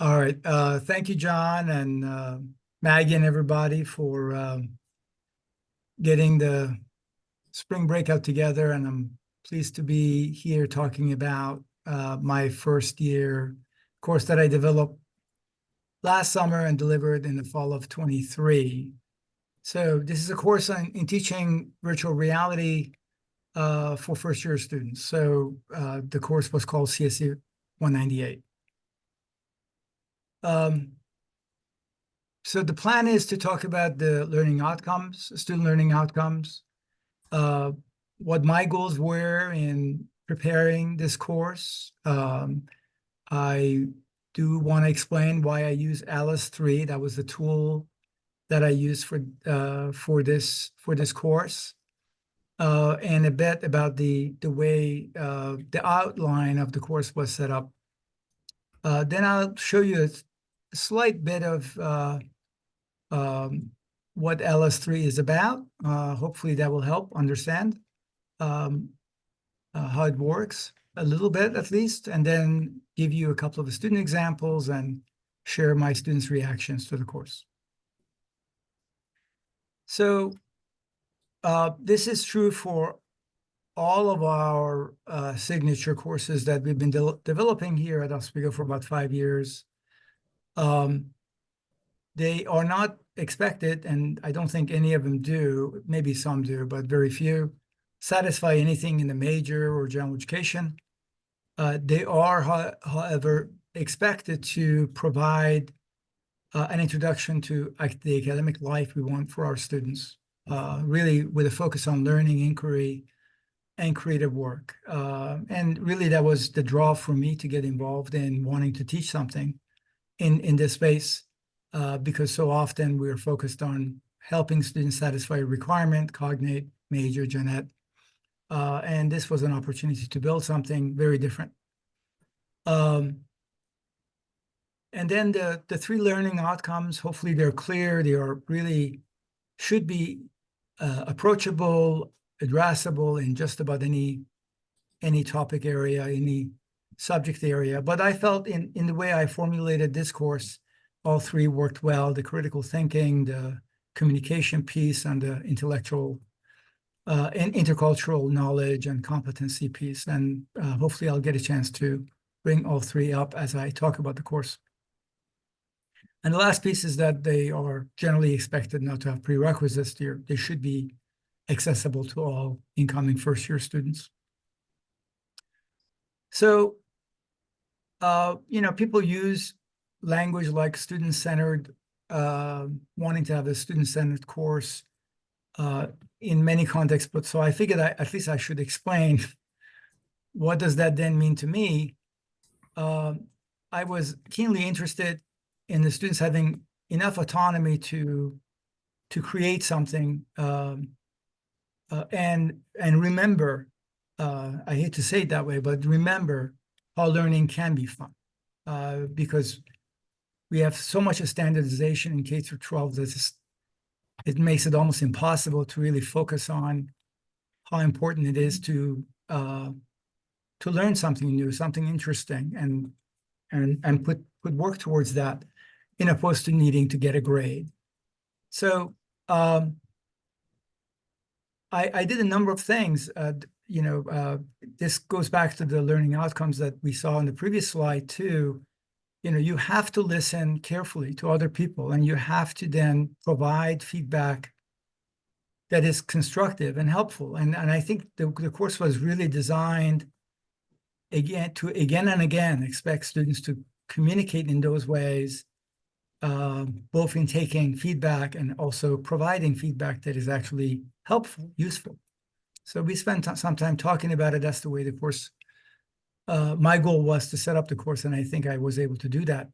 All right. Thank you, John and Maggie and everybody for getting the spring breakout together. And I'm pleased to be here talking about my first year course that I developed last summer and delivered in the fall of 23. So this is a course in teaching virtual reality for first year students. So the course was called CSE 198. So the plan is to talk about the learning outcomes, student learning outcomes, uh, what my goals were in preparing this course. I do want to explain why I use Alice 3. That was the tool that I used for this course, and a bit about the way the outline of the course was set up. Then I'll show you a slight bit of um, what LS3 is about. Hopefully that will help understand um, how it works a little bit at least, and then give you a couple of student examples and share my students' reactions to the course. So this is true for all of our signature courses that we've been developing here at Oswego for about 5 years. They are not expected, and I don't think any of them do, maybe some do, but very few, satisfy anything in the major or general education. They are, however, expected to provide an introduction to the academic life we want for our students, really with a focus on learning, inquiry, and creative work. And really that was the draw for me to get involved in wanting to teach something in this space. Because so often we're focused on helping students satisfy a requirement, cognate, major, gen ed. And this was an opportunity to build something very different. And then the three learning outcomes, hopefully they're clear. They are really should be approachable, addressable in just about any topic area, any subject area. But I felt in the way I formulated this course, all three worked well: the critical thinking, the communication piece, and the intellectual and intercultural knowledge and competency piece. And hopefully I'll get a chance to bring all three up as I talk about the course. And the last piece is that they are generally expected not to have prerequisites here. They should be accessible to all incoming first-year students. So, people use language like student-centered, wanting to have a student-centered course in many contexts. But so I figured at least I should explain what does that then mean to me. I was keenly interested in the students having enough autonomy to create something and remember, I hate to say it that way, but remember how learning can be fun. Because we have so much of standardization in K through 12 that it makes it almost impossible to really focus on how important it is to learn something new, something interesting, and put work towards that, in opposed to needing to get a grade. So I did a number of things. This goes back to the learning outcomes that we saw in the previous slide too. You have to listen carefully to other people, and you have to then provide feedback that is constructive and helpful. And I think the course was really designed again and again expect students to communicate in those ways, both in taking feedback and also providing feedback that is actually helpful, useful. So we spent some time talking about it. That's the way the course, my goal was to set up the course, and I think I was able to do that.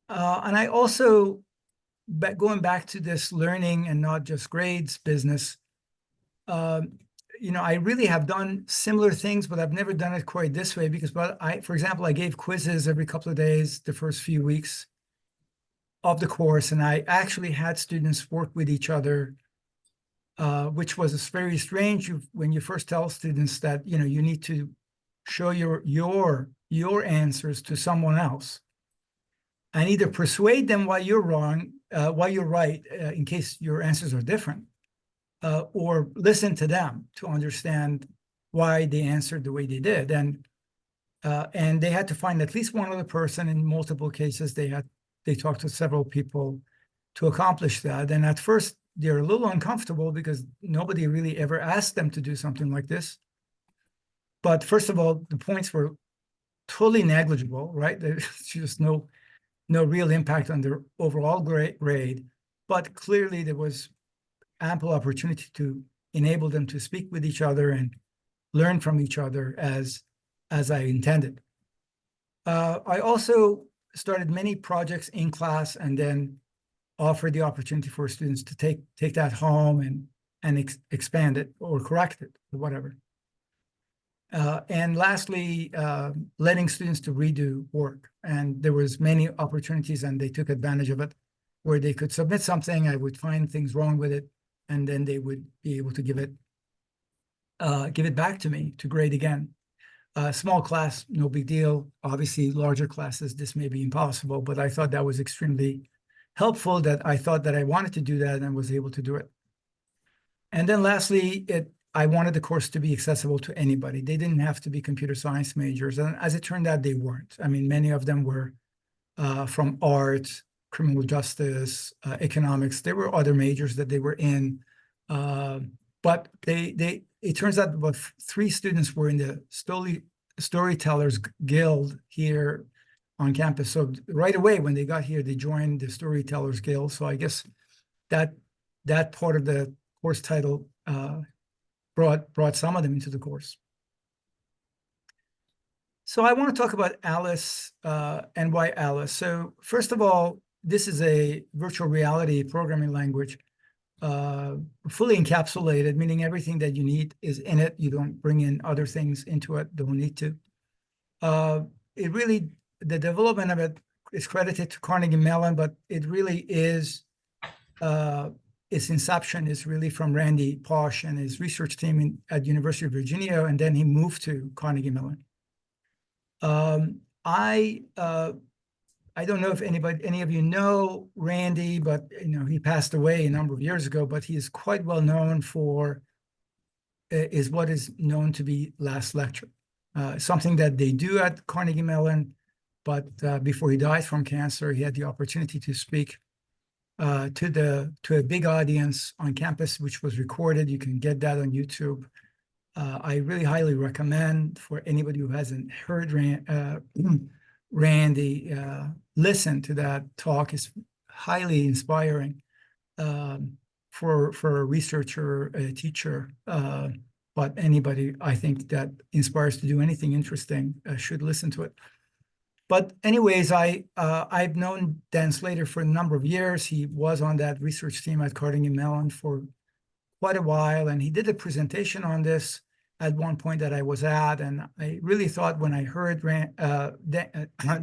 And I also, going back to this learning and not just grades business, I really have done similar things, but I've never done it quite this way because, for example, I gave quizzes every couple of days the first few weeks of the course, and I actually had students work with each other, which was very strange when you first tell students that you need to show your answers to someone else. and either persuade them why you're wrong, why you're right, in case your answers are different, or listen to them to understand why they answered the way they did. And they had to find at least one other person. In multiple cases, they talked to several people to accomplish that. And at first, they're a little uncomfortable because nobody really ever asked them to do something like this. But first of all, the points were totally negligible, right? There's just no real impact on their overall grade. But clearly, there was ample opportunity to enable them to speak with each other and learn from each other as I intended. I also started many projects in class and then offered the opportunity for students to take that home and expand it or correct it or whatever. And lastly, letting students to redo work. And there was many opportunities, and they took advantage of it, where they could submit something, I would find things wrong with it, and then they would be able to give it back to me to grade again. Small class, no big deal. Obviously, larger classes, this may be impossible, but I thought that was extremely helpful, that I thought that I wanted to do that and was able to do it. And then lastly, I wanted the course to be accessible to anybody. They didn't have to be computer science majors. And as it turned out, they weren't. I mean, many of them were from art, criminal justice, economics. There were other majors that they were in. But it turns out about 3 students were in the Storytellers Guild here on campus. So right away, when they got here, they joined the Storytellers Guild. So I guess that part of the course title brought some of them into the course. So I want to talk about Alice and why Alice. So first of all, this is a virtual reality programming language, fully encapsulated, meaning everything that you need is in it. You don't bring in other things into it, don't need to. The development of it is credited to Carnegie Mellon, but it really is, its inception is really from Randy Pausch and his research team at University of Virginia, and then he moved to Carnegie Mellon. I don't know if any of you know Randy, but he passed away a number of years ago. But he is quite well known for is what is known to be last lecture, something that they do at Carnegie Mellon. But before he died from cancer, he had the opportunity to speak to a big audience on campus, which was recorded. You can get that on YouTube. I really highly recommend for anybody who hasn't heard Randy, listen to that talk. It's highly inspiring for a researcher, a teacher, but anybody I think that inspires to do anything interesting should listen to it. But anyways, I've known Dan Slater for a number of years. He was on that research team at Carnegie Mellon for quite a while, and he did a presentation on this at one point that I was at, and I really thought when I heard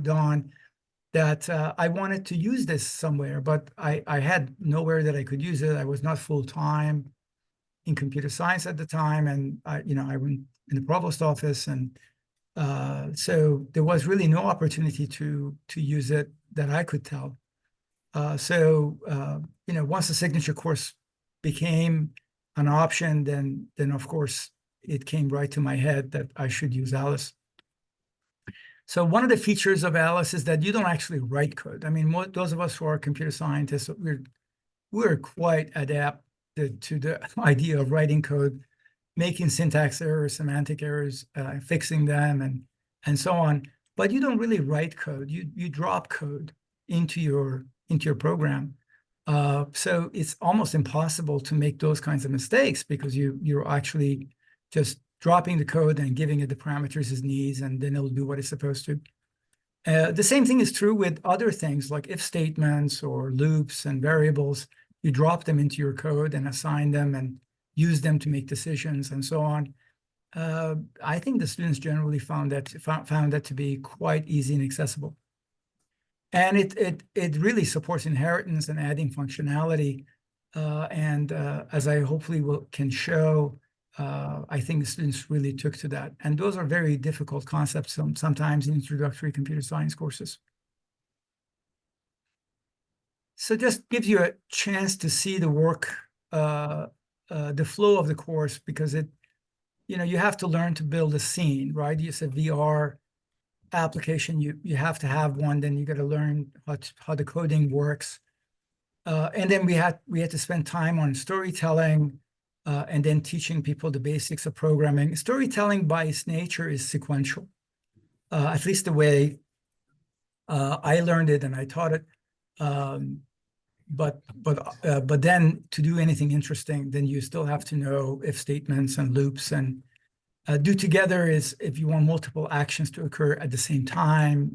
Don that I wanted to use this somewhere, but I had nowhere that I could use it. I was not full-time in computer science at the time, and I went in the provost office, and so there was really no opportunity to use it that I could tell. Once the signature course became an option, then of course it came right to my head that I should use Alice. So one of the features of Alice is that you don't actually write code. I mean, those of us who are computer scientists, we're quite adapted to the idea of writing code, making syntax errors, semantic errors, fixing them, and so on. But you don't really write code. You drop code into your program. So it's almost impossible to make those kinds of mistakes because you're actually just dropping the code and giving it the parameters it needs, and then it'll do what it's supposed to. The same thing is true with other things like if statements or loops and variables. You drop them into your code and assign them and use them to make decisions and so on. I think the students generally found that to be quite easy and accessible. And it really supports inheritance and adding functionality. As I hopefully can show, I think the students really took to that. And those are very difficult concepts sometimes in introductory computer science courses. So just gives you a chance to see the work, the flow of the course, because you have to learn to build a scene, right? It's a VR application. You have to have one. Then you got to learn how the coding works. And then we had to spend time on storytelling, and then teaching people the basics of programming. Storytelling by its nature is sequential, at least the way I learned it and I taught it. Um, but then to do anything interesting, then you still have to know if statements and loops, and do together is if you want multiple actions to occur at the same time.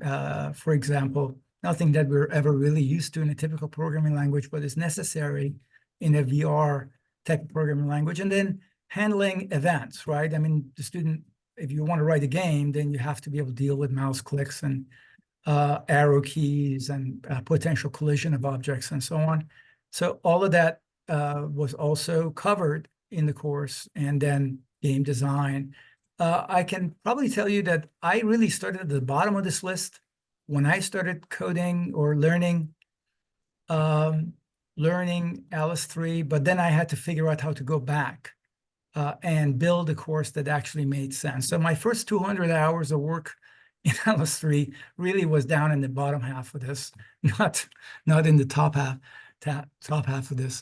For example, nothing that we're ever really used to in a typical programming language, but is necessary in a VR type of programming language. And then handling events, right? I mean, the student, if you want to write a game, then you have to be able to deal with mouse clicks and arrow keys and potential collision of objects and so on. So all of that was also covered in the course, and then game design. I can probably tell you that I really started at the bottom of this list when I started coding or learning Alice 3, but then I had to figure out how to go back and build a course that actually made sense. So my first 200 hours of work in Alice 3 really was down in the bottom half of this, not in the top half of this,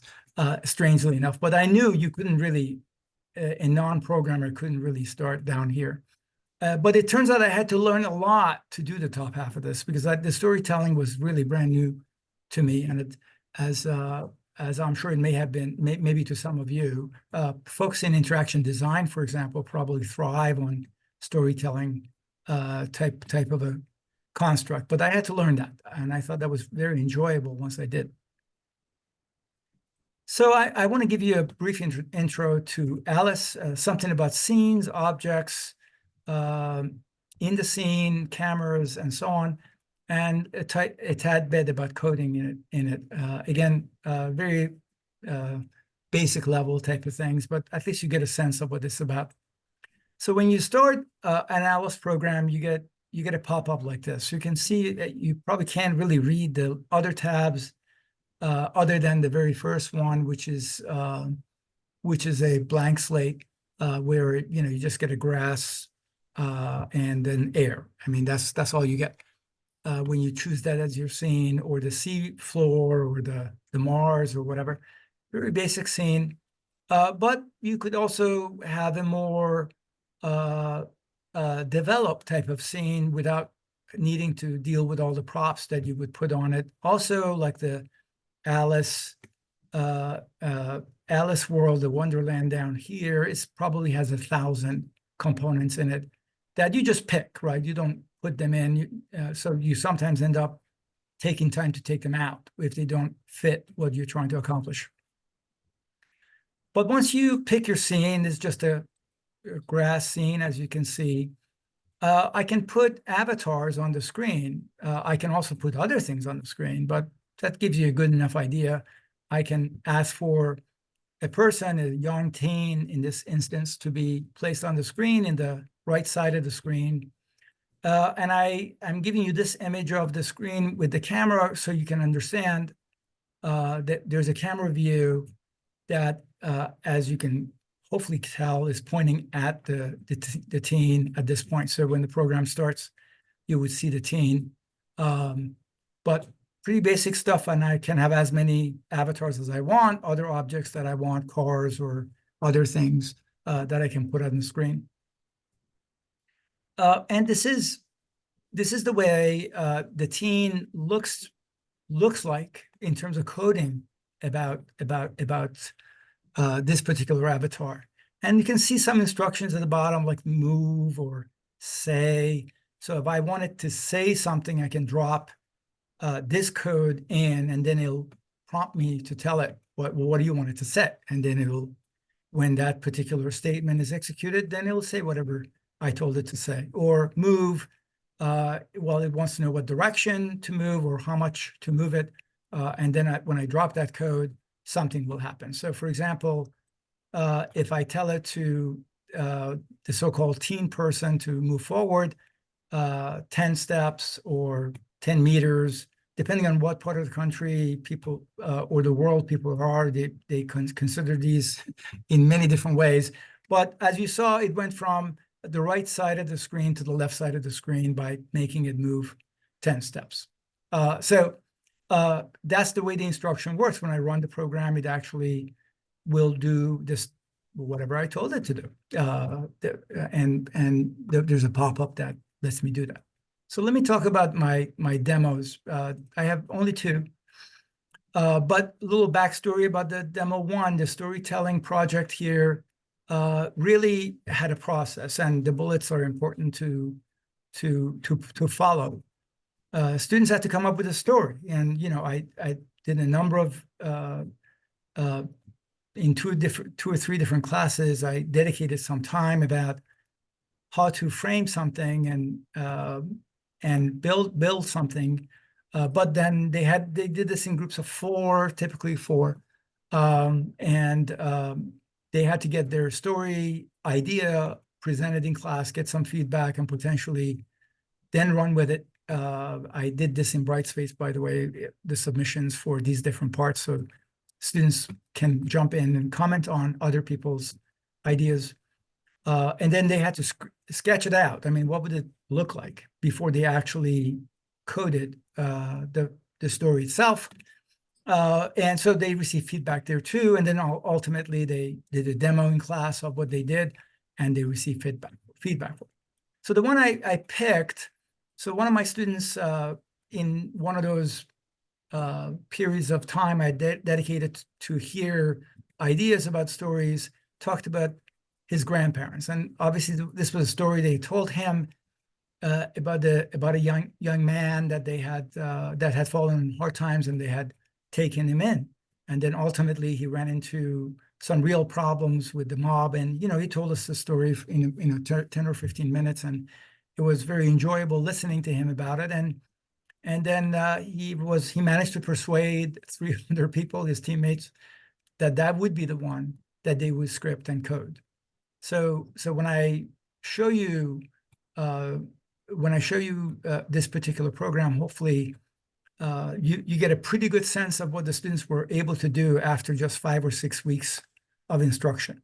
strangely enough. But I knew you couldn't really, a non-programmer couldn't really start down here. But it turns out I had to learn a lot to do the top half of this, because the storytelling was really brand new to me. And as I'm sure it may have been, maybe to some of you, folks in interaction design, for example, probably thrive on storytelling type of a construct. But I had to learn that, and I thought that was very enjoyable once I did. So I want to give you a brief intro to Alice, something about scenes, objects, in the scene, cameras, and so on, and a tad bit about coding in it. Again, very basic level type of things, but at least you get a sense of what it's about. So when you start an Alice program, you get a pop-up like this. You can see that you probably can't really read the other tabs other than the very first one, which is a blank slate, where you just get a grass and then air. I mean, that's all you get when you choose that as your scene, or the sea floor, or the Mars, or whatever. Very basic scene. But you could also have a more developed type of scene without needing to deal with all the props that you would put on it. Also, like the Alice Alice World, the Wonderland down here, it probably has 1,000 components in it that you just pick, right? You don't put them in. So you sometimes end up taking time to take them out if they don't fit what you're trying to accomplish. But once you pick your scene, it's just a grass scene, as you can see. I can put avatars on the screen. I can also put other things on the screen, but that gives you a good enough idea. I can ask for a person, a young teen in this instance, to be placed on the screen in the right side of the screen. And I'm giving you this image of the screen with the camera so you can understand that there's a camera view that, as you can hopefully tell, is pointing at the teen at this point. So when the program starts, you would see the teen. But pretty basic stuff, and I can have as many avatars as I want, other objects that I want, cars or other things that I can put on the screen. And this is the way the teen looks like in terms of coding about this particular avatar. And you can see some instructions at the bottom, like move or say. So if I wanted to say something, I can drop this code in, and then it'll prompt me to tell it what do you want it to set. And then it'll, when that particular statement is executed, then it'll say whatever I told it to say. Or move, well, it wants to know what direction to move or how much to move it. And then when I drop that code, something will happen. So for example, if I tell it to the so-called teen person to move forward 10 steps or 10 meters, depending on what part of the country people or the world people are, they consider these in many different ways. But as you saw, it went from the right side of the screen to the left side of the screen by making it move 10 steps. So that's the way the instruction works. When I run the program, it actually will do this, whatever I told it to do. There's a pop-up that lets me do that. So let me talk about my demos. I have only two. But a little backstory about the demo one, the storytelling project here really had a process, and the bullets are important to follow. Students had to come up with a story, and I did a number of in two or three different classes. I dedicated some time about how to frame something and build something. But then they did this in groups of four, typically four, they had to get their story idea presented in class, get some feedback, and potentially then run with it. I did this in Brightspace, by the way, the submissions for these different parts, so students can jump in and comment on other people's ideas. And then they had to sketch it out. I mean, what would it look like before they actually coded the story itself? And so they received feedback there too. And then ultimately they did a demo in class of what they did, and they received feedback. So the one I picked, so one of my students in one of those periods of time I dedicated to hear ideas about stories, talked about his grandparents. And obviously this was a story they told him about a young man that they had that had fallen in hard times, and they had taken him in. And then ultimately he ran into some real problems with the mob. And, he told us the story in 10 or 15 minutes, and it was very enjoyable listening to him about it. And then he managed to persuade 300 people, his teammates, that would be the one that they would script and code. So when I show you this particular program, hopefully you get a pretty good sense of what the students were able to do after just 5 or 6 weeks of instruction.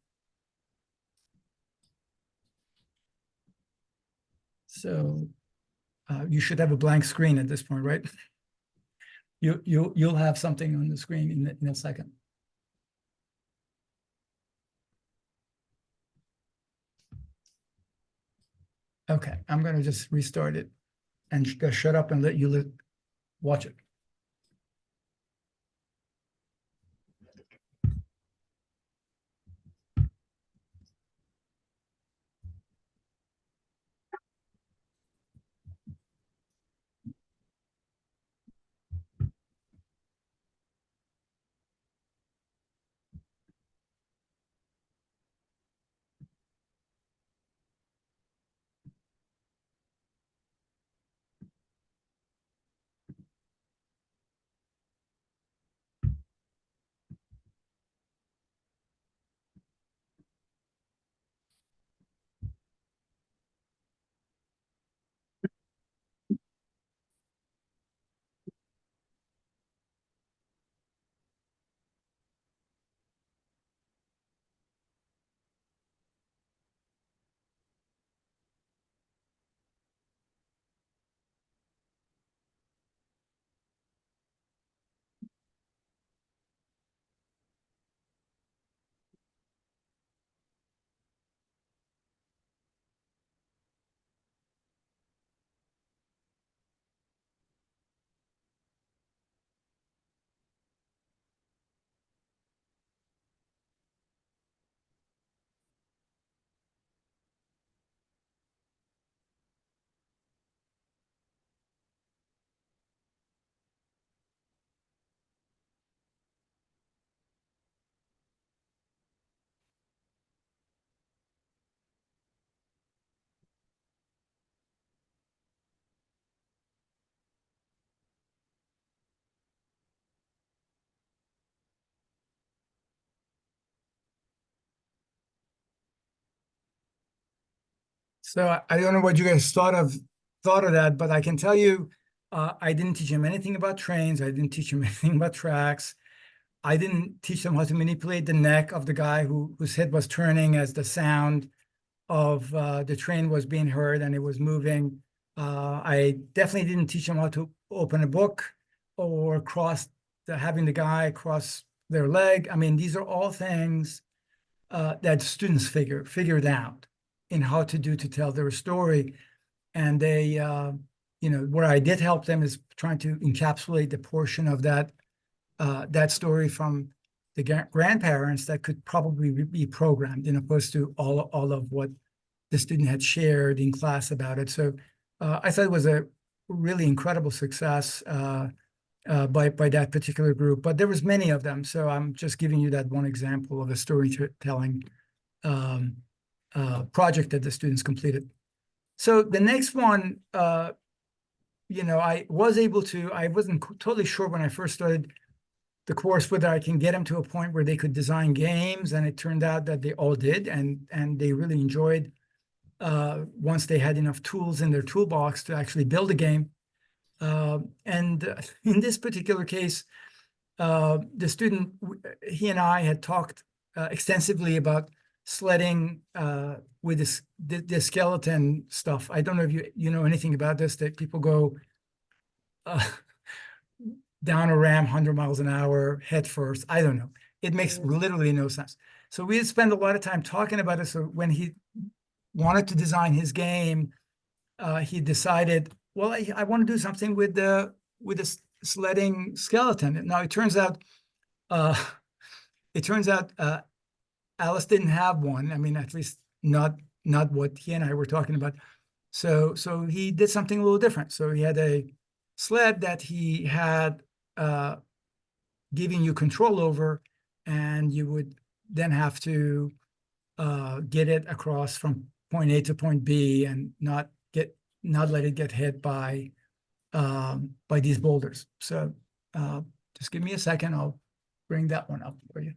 So you should have a blank screen at this point, right? You'll have something on the screen in a second. Okay, I'm going to just restart it and shut up and let you watch it. So I don't know what you guys thought of that, but I can tell you I didn't teach them anything about trains. I didn't teach them anything about tracks. I didn't teach them how to manipulate the neck of the guy whose head was turning as the sound of the train was being heard and it was moving. I definitely didn't teach them how to open a book or having the guy cross their leg. I mean, these are all things that students figured out in how to do to tell their story. And they, where I did help them is trying to encapsulate the portion of that story from the grandparents that could probably be programmed, in opposed to all of what the student had shared in class about it. So I thought it was a really incredible success by that particular group, but there was many of them. So I'm just giving you that one example of a storytelling project that the students completed. So the next one, I wasn't totally sure when I first started the course whether I can get them to a point where they could design games, and it turned out that they all did, and they really enjoyed once they had enough tools in their toolbox to actually build a game. And in this particular case, the student, he and I had talked extensively about sledding with the skeleton stuff. I don't know if you know anything about this, that people go down a ramp 100 miles an hour head first. I don't know. It makes literally no sense. So we had spent a lot of time talking about it. So when he wanted to design his game, he decided, well, I want to do something with the sledding skeleton. Now it turns out Alice didn't have one. I mean, at least not what he and I were talking about. So he did something a little different. So he had a sled that he had giving you control over, and you would then have to get it across from point A to point B and not let it get hit by these boulders. So just give me a second. I'll bring that one up for you.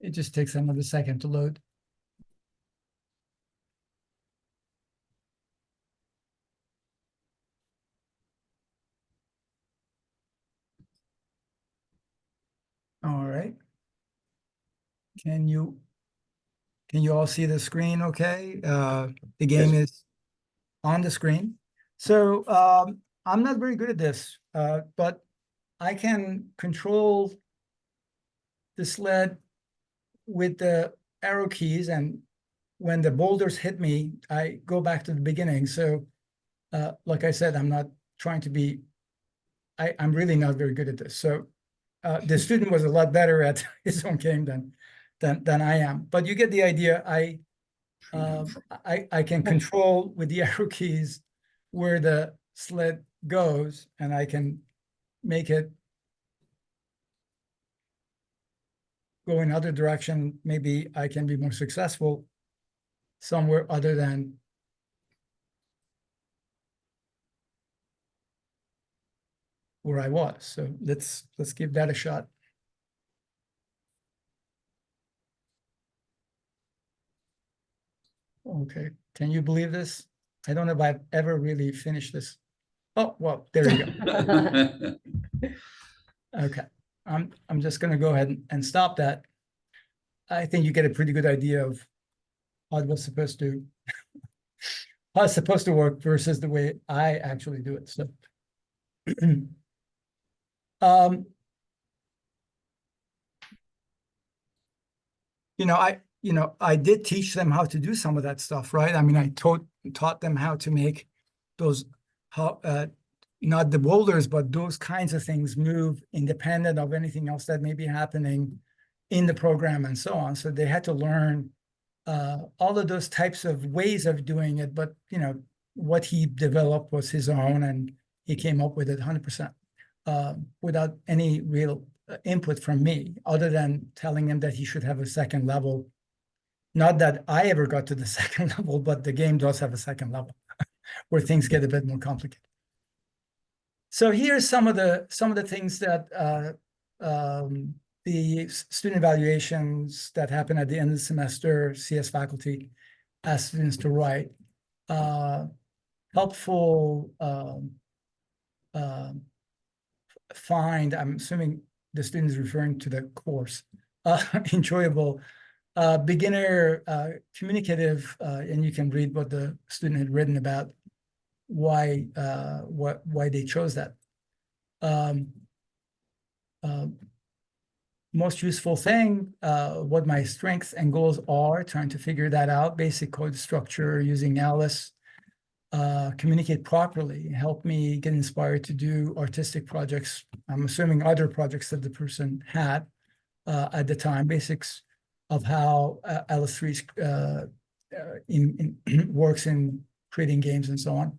It just takes another second to load. All right. Can you all see the screen okay? The game is on the screen. So I'm not very good at this, but I can control the sled with the arrow keys, and when the boulders hit me, I go back to the beginning. So like I said, I'm not trying to be, I'm really not very good at this. So the student was a lot better at his own game than I am, but you get the idea. I can control with the arrow keys where the sled goes, and I can make it go in other direction. Maybe I can be more successful somewhere other than where I was. So let's give that a shot. Okay, can you believe this? I don't know if I've ever really finished this. Oh, well, there you go. Okay, I'm just gonna go ahead and stop that. I think you get a pretty good idea of how it was supposed to how it's supposed to work versus the way I actually do it. So I did teach them how to do some of that stuff, right? I mean, I taught them how to make those not the boulders, but those kinds of things move independent of anything else that may be happening in the program and so on. So they had to learn all of those types of ways of doing it. But, you know, what he developed was his own, and he came up with it 100% without any real input from me, other than telling him that he should have a second level. Not that I ever got to the second level, but the game does have a second level where things get a bit more complicated. So here's some of the things that the student evaluations that happen at the end of the semester, CS faculty ask students to write. Helpful find, I'm assuming the student is referring to the course, enjoyable, beginner, communicative, and you can read what the student had written about why they chose that. Most useful thing, what my strengths and goals are, trying to figure that out, basic code structure using Alice, communicate properly, help me get inspired to do artistic projects. I'm assuming other projects that the person had at the time, basics of how Alice 3 works in creating games and so on.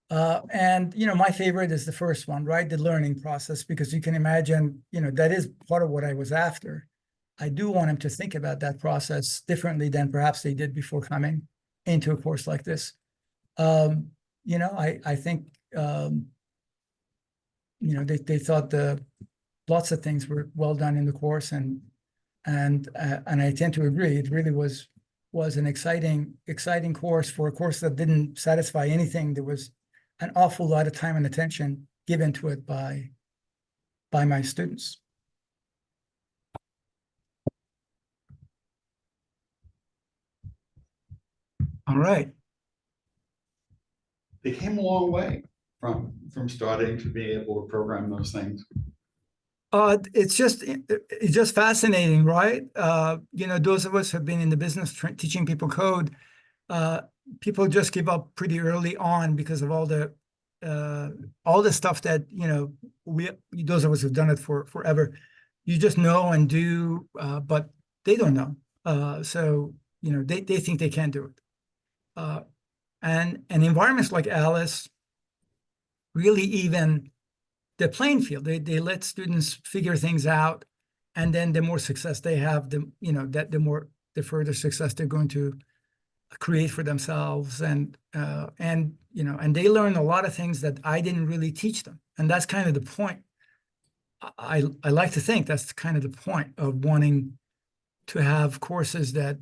And, you know, my favorite is the first one, right? The learning process, because you can imagine, you know, that is part of what I was after. I do want him to think about that process differently than perhaps they did before coming into a course like this. You know, I think, you know, they thought lots of things were well done in the course, and I tend to agree. It really was an exciting course for a course that didn't satisfy anything. There was an awful lot of time and attention given to it by my students. All right. They came a long way from starting to be able to program those things. It's just fascinating, right? You know, those of us who have been in the business teaching people code, people just give up pretty early on because of all the stuff that, you know, those of us who've done it for forever, you just know and do, but they don't know. So, you know, they think they can do it. And environments like Alice really even the playing field. They let students figure things out, and then the more success they have, the further success they're going to create for themselves, and you know, and they learn a lot of things that I didn't really teach them, and that's kind of the point. I like to think that's kind of the point of wanting to have courses that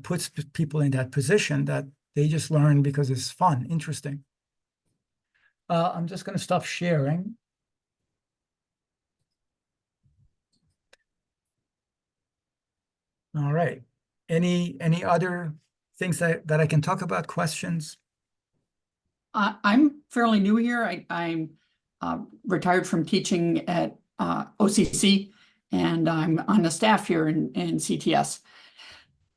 puts people in that position that they just learn because it's fun, interesting. I'm just going to stop sharing. All right. Any other things that I can talk about? Questions? I'm fairly new here. I'm retired from teaching at OCC, and I'm on the staff here in CTS.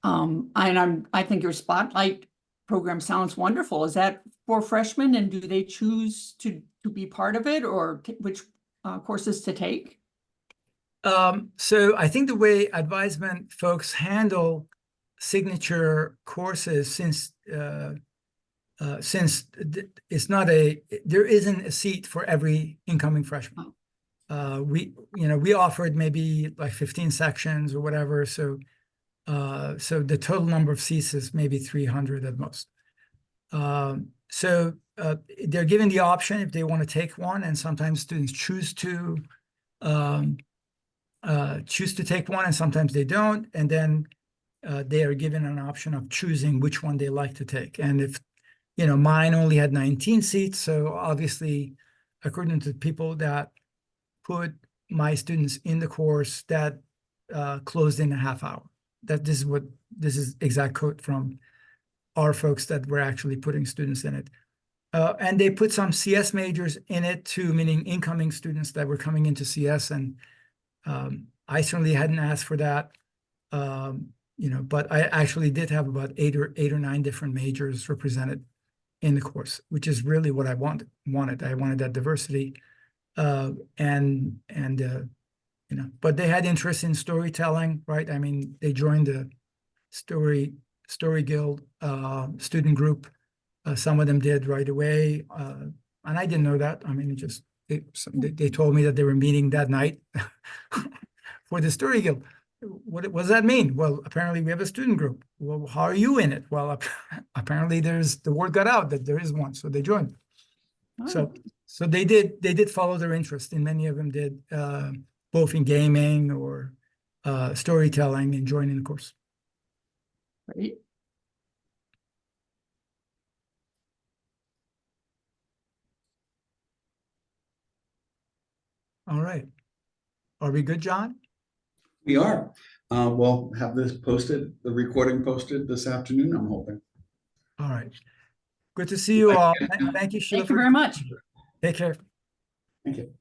And I think your Spotlight program sounds wonderful. Is that for freshmen, and do they choose to be part of it, or which courses to take? So I think the way advisement folks handle signature courses, since it's not there isn't a seat for every incoming freshman. We offered maybe like 15 sections or whatever. So the total number of seats is maybe 300 at most. So they're given the option if they want to take one, and sometimes students choose to take one, and sometimes they don't, and then they are given an option of choosing which one they like to take. And if, you know, mine only had 19 seats, so obviously, according to people that put my students in the course, that closed in a half hour. This is exact quote from our folks that were actually putting students in it. And they put some CS majors in it too, meaning incoming students that were coming into CS, and I certainly hadn't asked for that, you know, but I actually did have about eight or nine different majors represented in the course, which is really what I wanted. I wanted that diversity, you know, but they had interest in storytelling, right? I mean, they joined Story Guild student group. Some of them did right away, and I didn't know that. I mean, they told me that they were meeting that night for the Story Guild. What does that mean? Well, apparently we have a student group. Well, how are you in it? Well, apparently the word got out that there is one, so they joined. Oh, So they did follow their interest, and many of them did, both in gaming or storytelling and joining the course. great. All right. Are we good, John? We are. We'll have this posted, the recording posted this afternoon, I'm hoping. All right. Good to see you all. Thank you, Sheila. Thank you very much. Take care. Thank you.